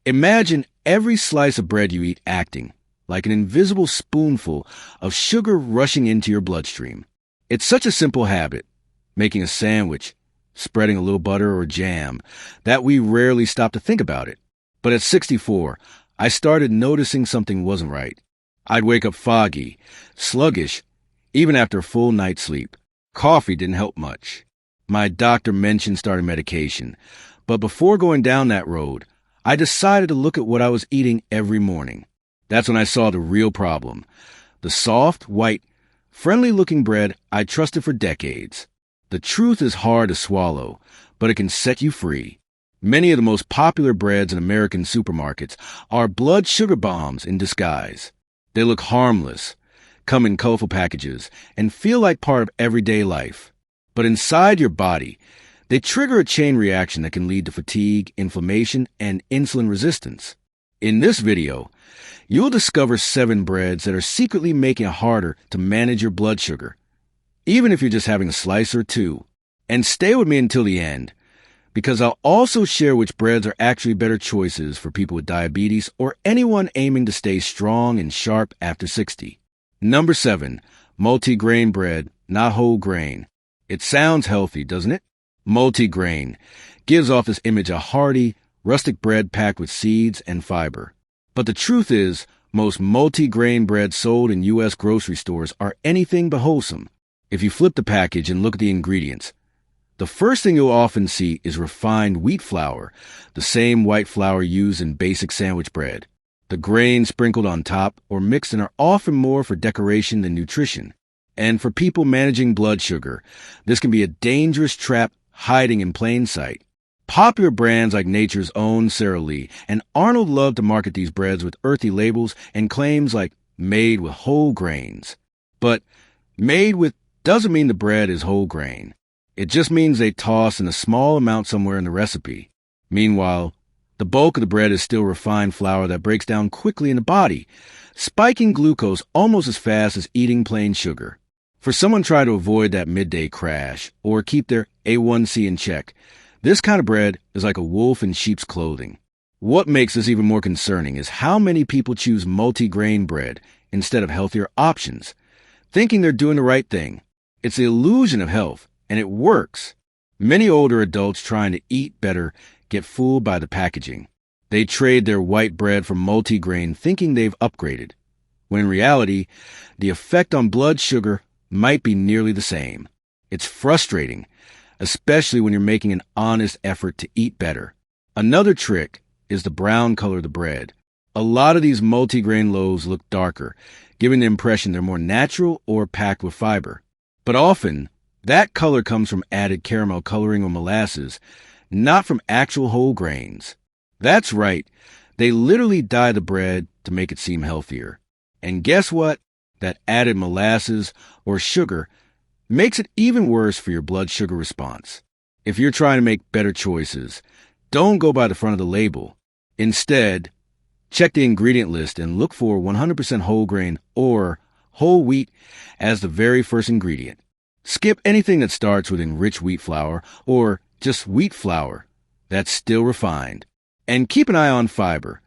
Imagine every slice of bread you eat acting like an invisible spoonful of sugar rushing into your bloodstream. It's such a simple habit, making a sandwich, spreading a little butter or jam, that we rarely stop to think about it. But at 64, I started noticing something wasn't right. I'd wake up foggy, sluggish, even after a full night's sleep. Coffee didn't help much. My doctor mentioned starting medication, but before going down that road, I decided to look at what I was eating every morning. That's when I saw the real problem. The soft, white, friendly-looking bread I trusted for decades. The truth is hard to swallow, but it can set you free. Many of the most popular breads in American supermarkets are blood sugar bombs in disguise. They look harmless, come in colorful packages, and feel like part of everyday life. But inside your body, they trigger a chain reaction that can lead to fatigue, inflammation, and insulin resistance. In this video, you'll discover 7 breads that are secretly making it harder to manage your blood sugar, even if you're just having a slice or two. And stay with me until the end, because I'll also share which breads are actually better choices for people with diabetes or anyone aiming to stay strong and sharp after 60. Number 7, multigrain bread, not whole grain. It sounds healthy, doesn't it? Multigrain gives off this image of hearty, rustic bread packed with seeds and fiber. But the truth is, most multigrain breads sold in U.S. grocery stores are anything but wholesome. If you flip the package and look at the ingredients, the first thing you'll often see is refined wheat flour, the same white flour used in basic sandwich bread. The grains sprinkled on top or mixed in are often more for decoration than nutrition. And for people managing blood sugar, this can be a dangerous trap hiding in plain sight. Popular brands like Nature's Own Sara Lee and Arnold love to market these breads with earthy labels and claims like made with whole grains. But made with doesn't mean the bread is whole grain. It just means they toss in a small amount somewhere in the recipe. Meanwhile, the bulk of the bread is still refined flour that breaks down quickly in the body, spiking glucose almost as fast as eating plain sugar. For someone trying to avoid that midday crash or keep their A1C in check, this kind of bread is like a wolf in sheep's clothing. What makes this even more concerning is how many people choose multigrain bread instead of healthier options, thinking they're doing the right thing. It's the illusion of health, and it works. Many older adults trying to eat better get fooled by the packaging. They trade their white bread for multigrain thinking they've upgraded, when in reality, the effect on blood sugar might be nearly the same. It's frustrating, especially when you're making an honest effort to eat better. Another trick is the brown color of the bread. A lot of these multigrain loaves look darker, giving the impression they're more natural or packed with fiber. But often, that color comes from added caramel coloring or molasses, not from actual whole grains. That's right, they literally dye the bread to make it seem healthier. And guess what? That added molasses or sugar makes it even worse for your blood sugar response. If you're trying to make better choices, don't go by the front of the label. Instead, check the ingredient list and look for 100% whole grain or whole wheat as the very first ingredient. Skip anything that starts with enriched wheat flour or just wheat flour that's still refined. And keep an eye on fiber.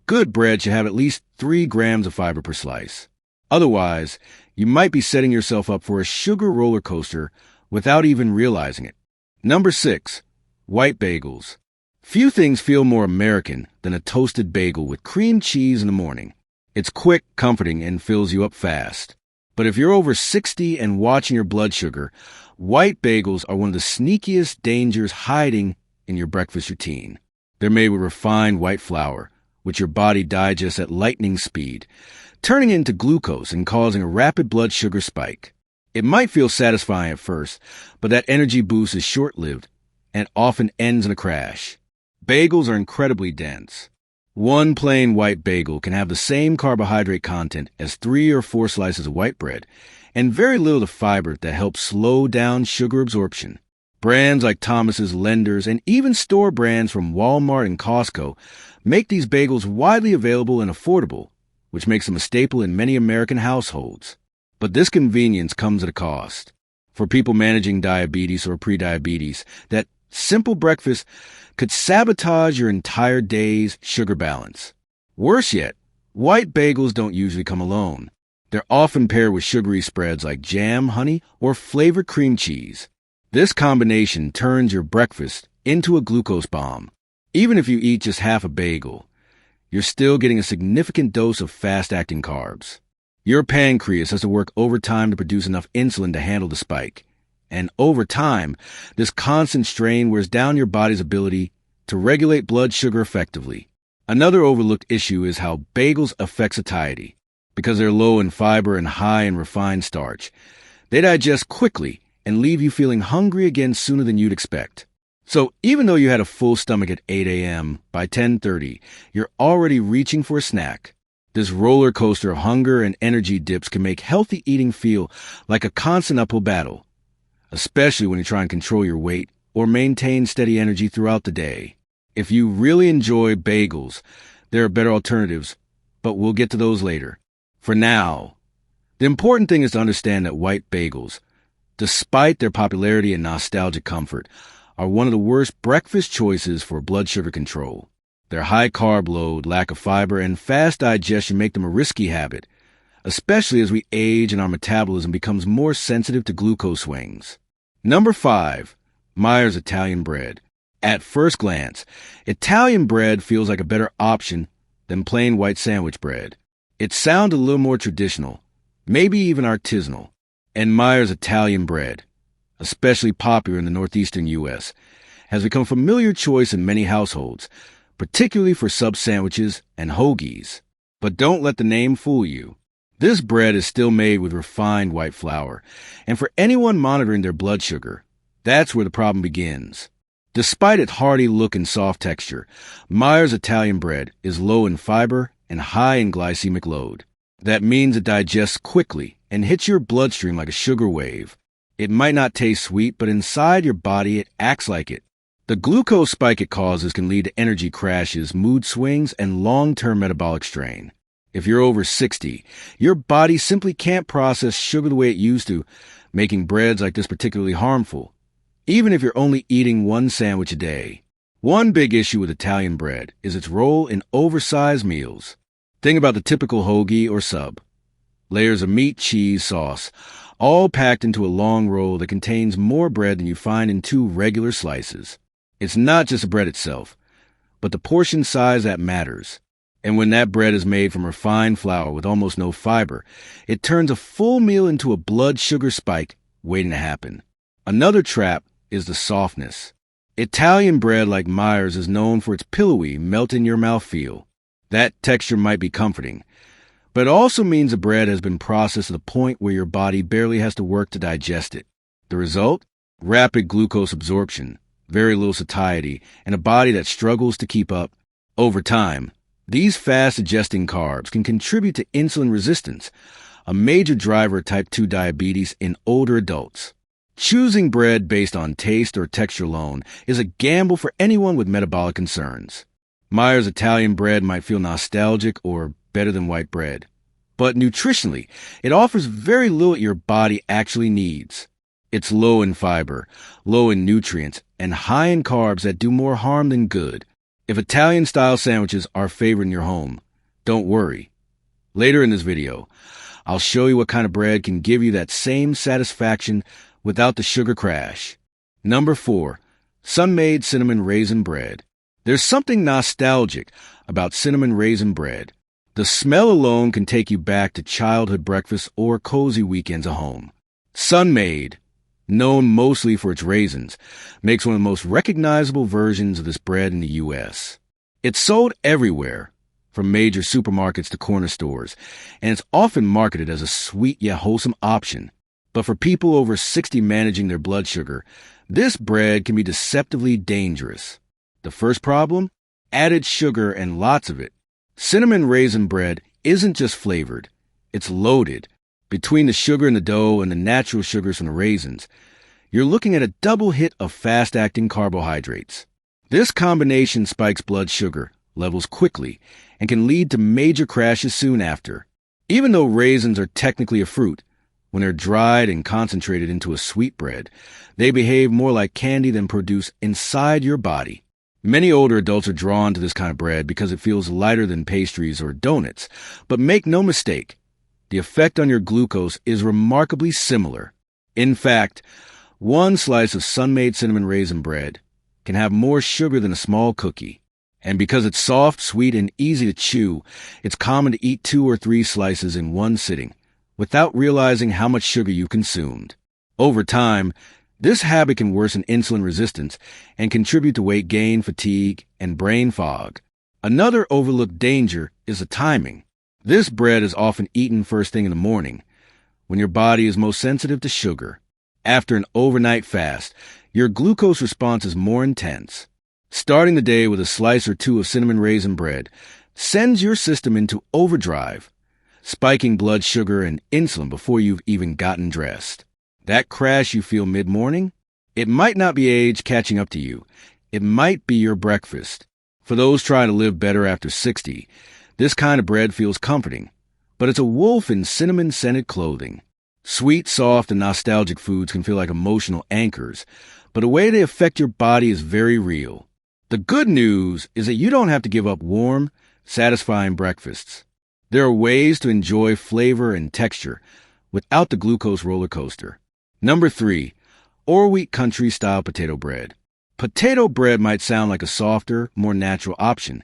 Good bread should have at least 3 grams of fiber per slice. Otherwise, you might be setting yourself up for a sugar roller coaster without even realizing it. Number 6, white bagels. Few things feel more American than a toasted bagel with cream cheese in the morning. It's quick, comforting, and fills you up fast. But if you're over 60 and watching your blood sugar, white bagels are one of the sneakiest dangers hiding in your breakfast routine. They're made with refined white flour, which your body digests at lightning speed, turning into glucose and causing a rapid blood sugar spike. It might feel satisfying at first, but that energy boost is short-lived and often ends in a crash. Bagels are incredibly dense. One plain white bagel can have the same carbohydrate content as 3 or 4 slices of white bread, and very little of fiber that helps slow down sugar absorption. Brands like Thomas's, Lender's, and even store brands from Walmart and Costco make these bagels widely available and affordable, which makes them a staple in many American households. But this convenience comes at a cost. For people managing diabetes or prediabetes, that Simple breakfast could sabotage your entire day's sugar balance. Worse yet, white bagels don't usually come alone. They're often paired with sugary spreads like jam, honey, or flavored cream cheese. This combination turns your breakfast into a glucose bomb. Even if you eat just half a bagel, you're still getting a significant dose of fast-acting carbs. Your pancreas has to work overtime to produce enough insulin to handle the spike. And over time, this constant strain wears down your body's ability to regulate blood sugar effectively. Another overlooked issue is how bagels affect satiety. Because they're low in fiber and high in refined starch, they digest quickly and leave you feeling hungry again sooner than you'd expect. So even though you had a full stomach at 8 a.m., by 10:30, you're already reaching for a snack. This roller coaster of hunger and energy dips can make healthy eating feel like a constant uphill battle, especially when you try and control your weight or maintain steady energy throughout the day. If you really enjoy bagels, there are better alternatives, but we'll get to those later. For now, the important thing is to understand that white bagels, despite their popularity and nostalgic comfort, are one of the worst breakfast choices for blood sugar control. Their high carb load, lack of fiber, and fast digestion make them a risky habit, especially as we age and our metabolism becomes more sensitive to glucose swings. Number 5, Meyers Italian bread. At first glance, Italian bread feels like a better option than plain white sandwich bread. It sounds a little more traditional, maybe even artisanal, and Meyers Italian bread, especially popular in the northeastern U.S., has become a familiar choice in many households, particularly for sub sandwiches and hoagies. But don't let the name fool you. This bread is still made with refined white flour, and for anyone monitoring their blood sugar, that's where the problem begins. Despite its hearty look and soft texture, Meyers Italian bread is low in fiber and high in glycemic load. That means it digests quickly and hits your bloodstream like a sugar wave. It might not taste sweet, but inside your body it acts like it. The glucose spike it causes can lead to energy crashes, mood swings, and long-term metabolic strain. If you're over 60, your body simply can't process sugar the way it used to, making breads like this particularly harmful, even if you're only eating one sandwich a day. One big issue with Italian bread is its role in oversized meals. Think about the typical hoagie or sub. Layers of meat, cheese, sauce, all packed into a long roll that contains more bread than you find in 2 regular slices. It's not just the bread itself, but the portion size that matters. And when that bread is made from refined flour with almost no fiber, it turns a full meal into a blood sugar spike waiting to happen. Another trap is the softness. Italian bread like Meyers is known for its pillowy, melt-in-your-mouth feel. That texture might be comforting, but it also means the bread has been processed to the point where your body barely has to work to digest it. The result? Rapid glucose absorption, very little satiety, and a body that struggles to keep up. Over time, these fast-digesting carbs can contribute to insulin resistance, a major driver of type 2 diabetes in older adults. Choosing bread based on taste or texture alone is a gamble for anyone with metabolic concerns. Meyers Italian bread might feel nostalgic or better than white bread, but nutritionally, it offers very little your body actually needs. It's low in fiber, low in nutrients, and high in carbs that do more harm than good. If Italian-style sandwiches are favored in your home, don't worry. Later in this video, I'll show you what kind of bread can give you that same satisfaction without the sugar crash. Number 4, Sunmade cinnamon raisin bread. There's something nostalgic about cinnamon raisin bread. The smell alone can take you back to childhood breakfasts or cozy weekends at home. Sunmade, known mostly for its raisins, makes one of the most recognizable versions of this bread in the U.S. It's sold everywhere, from major supermarkets to corner stores, and it's often marketed as a sweet yet wholesome option. But for people over 60 managing their blood sugar, this bread can be deceptively dangerous. The first problem? Added sugar and lots of it. Cinnamon raisin bread isn't just flavored, it's loaded. Between the sugar in the dough and the natural sugars from the raisins, you're looking at a double hit of fast-acting carbohydrates. This combination spikes blood sugar levels quickly and can lead to major crashes soon after. Even though raisins are technically a fruit, When they're dried and concentrated into a sweet bread, they behave more like candy than produce inside your body. Many older adults are drawn to this kind of bread because it feels lighter than pastries or donuts. But make no mistake, the effect on your glucose is remarkably similar. In fact, one slice of Sunmade cinnamon raisin bread can have more sugar than a small cookie. And because it's soft, sweet, and easy to chew, it's common to eat 2 or 3 slices in one sitting without realizing how much sugar you consumed. Over time, this habit can worsen insulin resistance and contribute to weight gain, fatigue, and brain fog. Another overlooked danger is the timing. This bread is often eaten first thing in the morning, when your body is most sensitive to sugar. After an overnight fast, your glucose response is more intense. Starting the day with a slice or 2 of cinnamon raisin bread sends your system into overdrive, spiking blood sugar and insulin before you've even gotten dressed. That crash you feel mid-morning, it might not be age catching up to you. It might be your breakfast. For those trying to live better after 60, this kind of bread feels comforting, but it's a wolf in cinnamon-scented clothing. Sweet, soft, and nostalgic foods can feel like emotional anchors, but the way they affect your body is very real. The good news is that you don't have to give up warm, satisfying breakfasts. There are ways to enjoy flavor and texture without the glucose roller coaster. Number 3, Orwheat countrystyle potato bread. Potato bread might sound like a softer, more natural option.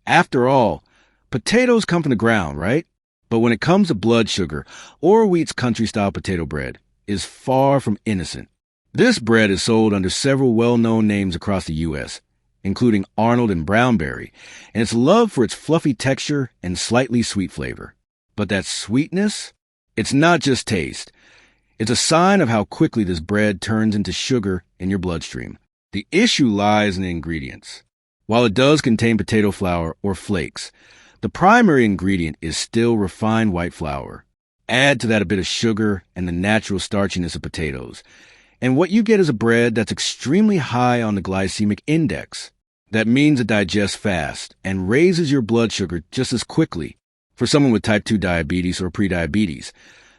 After all, potatoes come from the ground, right? But when it comes to blood sugar, Orwheat's countrystyle potato bread is far from innocent. This bread is sold under several well-known names across the U.S., including Arnold and Brownberry, and it's loved for its fluffy texture and slightly sweet flavor. But that sweetness? It's not just taste. It's a sign of how quickly this bread turns into sugar in your bloodstream. The issue lies in the ingredients. While it does contain potato flour or flakes, the primary ingredient is still refined white flour. Add to that a bit of sugar and the natural starchiness of potatoes, and what you get is a bread that's extremely high on the glycemic index. That means it digests fast and raises your blood sugar just as quickly. For someone with type 2 diabetes or prediabetes,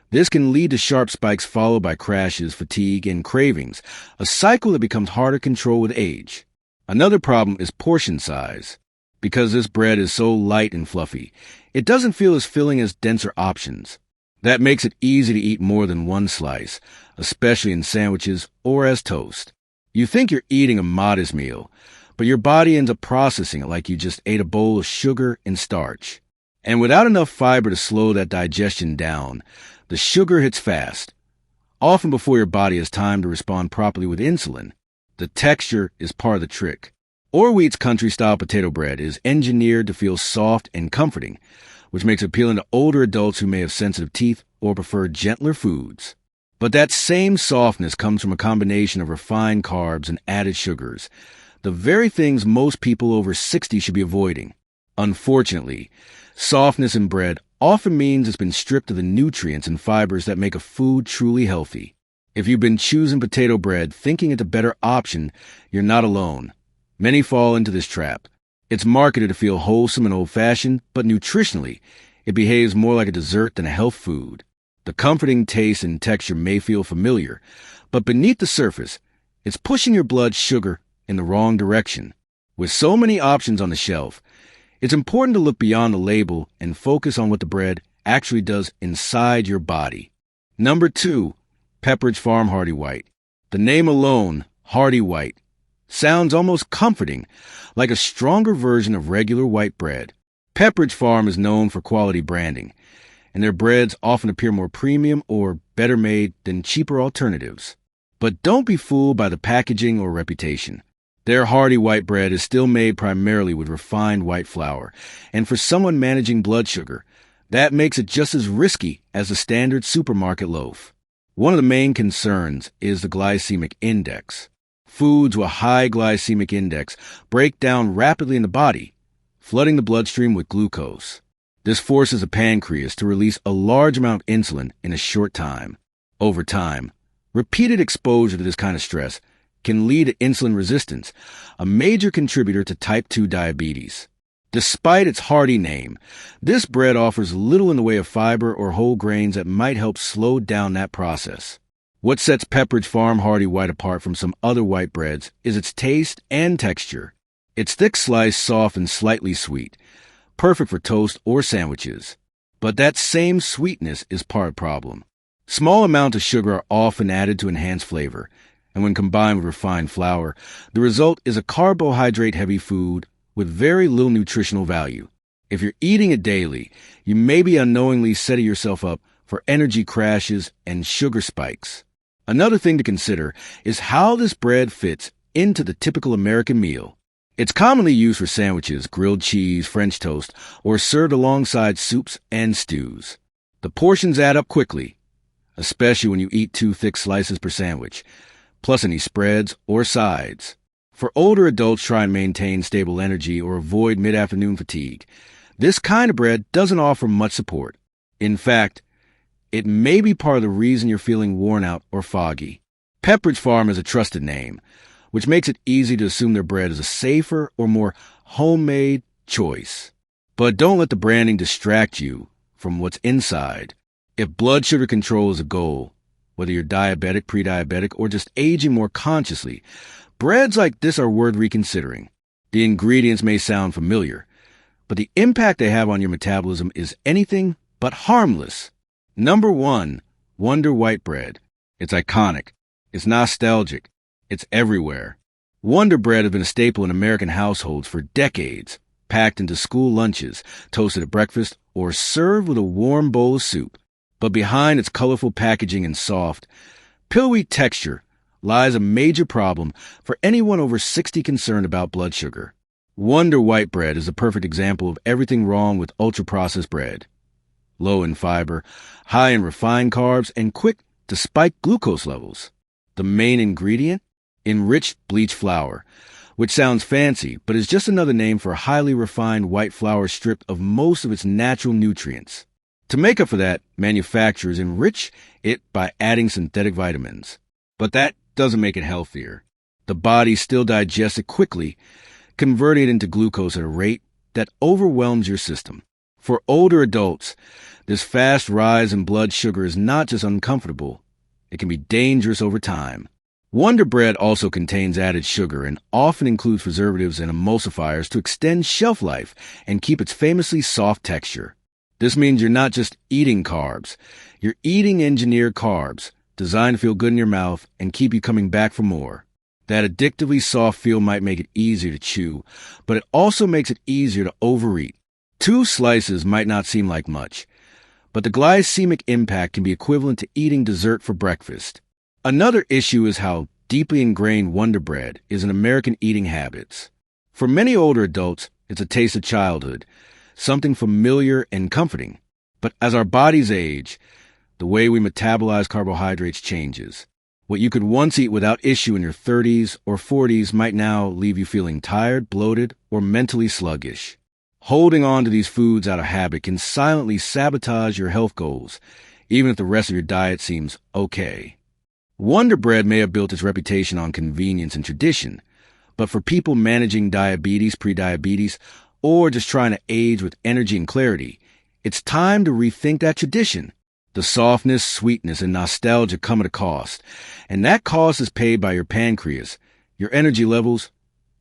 this can lead to sharp spikes followed by crashes, fatigue, and cravings, a cycle that becomes harder to control with age. Another problem is portion size. Because this bread is so light and fluffy, it doesn't feel as filling as denser options. That makes it easy to eat more than one slice, especially in sandwiches or as toast. You think you're eating a modest meal, but your body ends up processing it like you just ate a bowl of sugar and starch. And without enough fiber to slow that digestion down, the sugar hits fast, often before your body has time to respond properly with insulin. The texture is part of the trick. Orwheat's country-style potato bread is engineered to feel soft and comforting, which makes it appealing to older adults who may have sensitive teeth or prefer gentler foods. But that same softness comes from a combination of refined carbs and added sugars, the very things most people over 60 should be avoiding. Unfortunately, softness in bread often means it's been stripped of the nutrients and fibers that make a food truly healthy. If you've been choosing potato bread thinking it's a better option, you're not alone. Many fall into this trap. It's marketed to feel wholesome and old-fashioned, but nutritionally, it behaves more like a dessert than a health food. The comforting taste and texture may feel familiar, but beneath the surface, it's pushing your blood sugar in the wrong direction. With so many options on the shelf, it's important to look beyond the label and focus on what the bread actually does inside your body. Number 2, Pepperage Farm Hearty White. The name alone, Hearty White, sounds almost comforting, like a stronger version of regular white bread. Pepperage Farm is known for quality branding, and their breads often appear more premium or better made than cheaper alternatives. But don't be fooled by the packaging or reputation. Their hearty white bread is still made primarily with refined white flour, and for someone managing blood sugar, that makes it just as risky as a standard supermarket loaf. One of the main concerns is the glycemic index. Foods with a high glycemic index break down rapidly in the body, flooding the bloodstream with glucose. This forces the pancreas to release a large amount of insulin in a short time. Over time, repeated exposure to this kind of stress can lead to insulin resistance, a major contributor to type 2 diabetes. Despite its hearty name, this bread offers little in the way of fiber or whole grains that might help slow down that process. What sets Pepperage Farm Hearty White apart from some other white breads is its taste and texture. It's thick sliced, soft, and slightly sweet, perfect for toast or sandwiches. But that same sweetness is part of the problem. Small amounts of sugar are often added to enhance flavor, and when combined with refined flour, the result is a carbohydrate-heavy food with very little nutritional value. If you're eating it daily, you may be unknowingly setting yourself up for energy crashes and sugar spikes. Another thing to consider is how this bread fits into the typical American meal. It's commonly used for sandwiches, grilled cheese, French toast, or served alongside soups and stews. The portions add up quickly, especially when you eat 2 thick slices per sandwich, plus any spreads or sides. For older adults trying to maintain stable energy or avoid mid-afternoon fatigue, this kind of bread doesn't offer much support. In fact, it may be part of the reason you're feeling worn out or foggy. Pepperidge Farm is a trusted name, which makes it easy to assume their bread is a safer or more homemade choice. But don't let the branding distract you from what's inside. If blood sugar control is a goal, whether you're diabetic, pre-diabetic, or just aging more consciously, breads like this are worth reconsidering. The ingredients may sound familiar, but the impact they have on your metabolism is anything but harmless. Number 1, Wonder White Bread. It's iconic. It's nostalgic. It's everywhere. Wonder Bread has been a staple in American households for decades, packed into school lunches, toasted at breakfast, or served with a warm bowl of soup. But behind its colorful packaging and soft, pillowy texture lies a major problem for anyone over 60 concerned about blood sugar. Wonder White Bread is a perfect example of everything wrong with ultra-processed bread. Low in fiber, high in refined carbs, and quick to spike glucose levels. The main ingredient? Enriched bleached flour, which sounds fancy, but is just another name for highly refined white flour stripped of most of its natural nutrients. To make up for that, manufacturers enrich it by adding synthetic vitamins. But that doesn't make it healthier. The body still digests it quickly, converting it into glucose at a rate that overwhelms your system. For older adults, this fast rise in blood sugar is not just uncomfortable, it can be dangerous over time. Wonder Bread also contains added sugar and often includes preservatives and emulsifiers to extend shelf life and keep its famously soft texture. This means you're not just eating carbs, you're eating engineered carbs, designed to feel good in your mouth and keep you coming back for more. That addictively soft feel might make it easier to chew, but it also makes it easier to overeat. 2 slices might not seem like much, but the glycemic impact can be equivalent to eating dessert for breakfast. Another issue is how deeply ingrained Wonder Bread is in American eating habits. For many older adults, it's a taste of childhood, something familiar and comforting. But as our bodies age, the way we metabolize carbohydrates changes. What you could once eat without issue in your 30s or 40s might now leave you feeling tired, bloated, or mentally sluggish. Holding on to these foods out of habit can silently sabotage your health goals, even if the rest of your diet seems okay. Wonder Bread may have built its reputation on convenience and tradition, but for people managing diabetes, prediabetes, or just trying to age with energy and clarity, it's time to rethink that tradition. The softness, sweetness, and nostalgia come at a cost, and that cost is paid by your pancreas, your energy levels,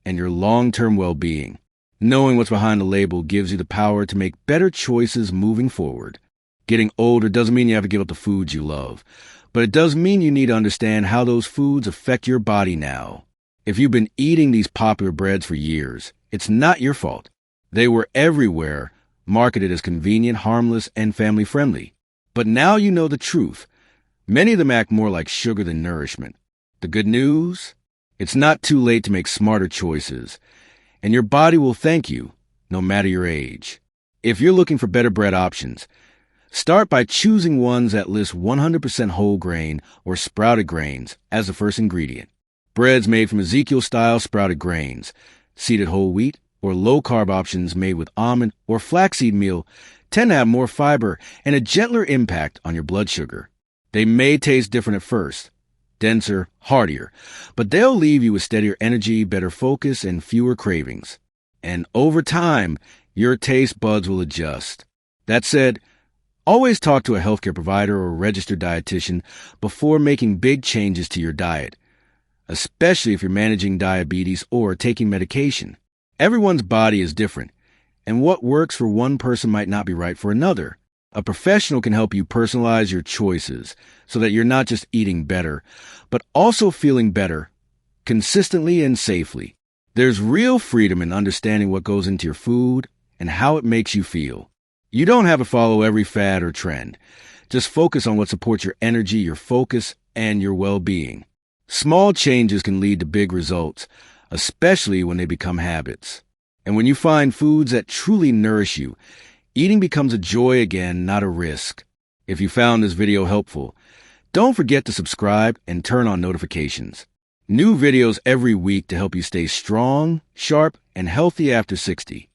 and your long-term well-being. Knowing what's behind the label gives you the power to make better choices moving forward. Getting older doesn't mean you have to give up the foods you love, but it does mean you need to understand how those foods affect your body now. If you've been eating these popular breads for years, it's not your fault. They were everywhere, marketed as convenient, harmless, and family-friendly. But now you know the truth. Many of them act more like sugar than nourishment. The good news? It's not too late to make smarter choices, and your body will thank you, no matter your age. If you're looking for better bread options, start by choosing ones that list 100% whole grain or sprouted grains as the first ingredient. Breads made from Ezekiel-style sprouted grains, seeded whole wheat, or low-carb options made with almond or flaxseed meal tend to have more fiber and a gentler impact on your blood sugar. They may taste different at first, denser, heartier, but they'll leave you with steadier energy, better focus, and fewer cravings. And over time, your taste buds will adjust. That said, always talk to a healthcare provider or registered dietitian before making big changes to your diet, especially if you're managing diabetes or taking medication. Everyone's body is different, and what works for one person might not be right for another. A professional can help you personalize your choices so that you're not just eating better, but also feeling better, consistently and safely. There's real freedom in understanding what goes into your food and how it makes you feel. You don't have to follow every fad or trend. Just focus on what supports your energy, your focus, and your well-being. Small changes can lead to big results, especially when they become habits. And when you find foods that truly nourish you, eating becomes a joy again, not a risk. If you found this video helpful, don't forget to subscribe and turn on notifications. New videos every week to help you stay strong, sharp, and healthy after 60.